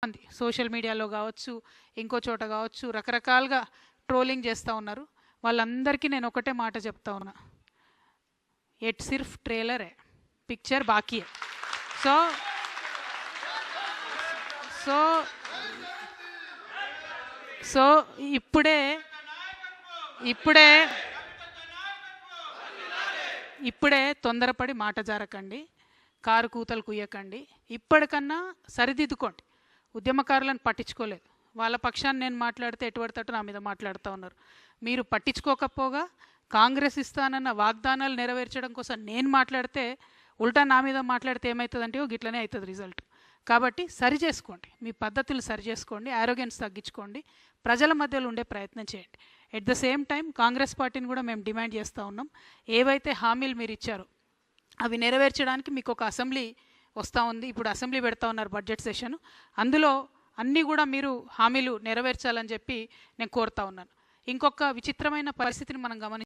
మంది సోషల్ మీడియాలో కావచ్చు, ఇంకో చోట కావచ్చు, రకరకాలుగా ట్రోలింగ్ చేస్తూ ఉన్నారు. వాళ్ళందరికీ నేను ఒకటే మాట చెప్తా ఉన్నా, ఎట్ సిర్ఫ్ ట్రైలర్ है, पिक्चर बाकी है. సో సో సో ఇప్పుడే ఇప్పుడే ఇప్పుడే తొందరపడి మాట జారకండి, కారు కూతలు కుయ్యకండి. ఇప్పటికన్నా సరిదిద్దుకోండి. ఉద్యమకారులను పట్టించుకోలేదు. వాళ్ళ పక్షాన్ని నేను మాట్లాడితే ఎటువడతట్టు నా మీద మాట్లాడుతూ ఉన్నారు. మీరు పట్టించుకోకపోగా కాంగ్రెస్ ఇస్తానన్న వాగ్దానాలు నెరవేర్చడం కోసం నేను మాట్లాడితే ఉల్టా నా మీద మాట్లాడితే ఏమవుతుందంటే గిట్లనే అవుతుంది రిజల్ట్. కాబట్టి సరి చేసుకోండి, మీ పద్ధతులు సరి చేసుకోండి, ఆరోగ్యన్స్ తగ్గించుకోండి, ప్రజల మధ్యలో ఉండే ప్రయత్నం చేయండి. At the same time Congress పార్టీని కూడా మేము డిమాండ్ చేస్తూ ఉన్నాం, ఏవైతే హామీలు మీరు ఇచ్చారో అవి నెరవేర్చడానికి మీకు ఒక అసెంబ్లీ వస్తూ ఉంది. ఇప్పుడు అసెంబ్లీ పెడతా ఉన్నారు బడ్జెట్ సెషన్, అందులో అన్నీ కూడా మీరు హామీలు నెరవేర్చాలని చెప్పి నేను కోరుతా ఉన్నాను. ఇంకొక విచిత్రమైన పరిస్థితిని మనం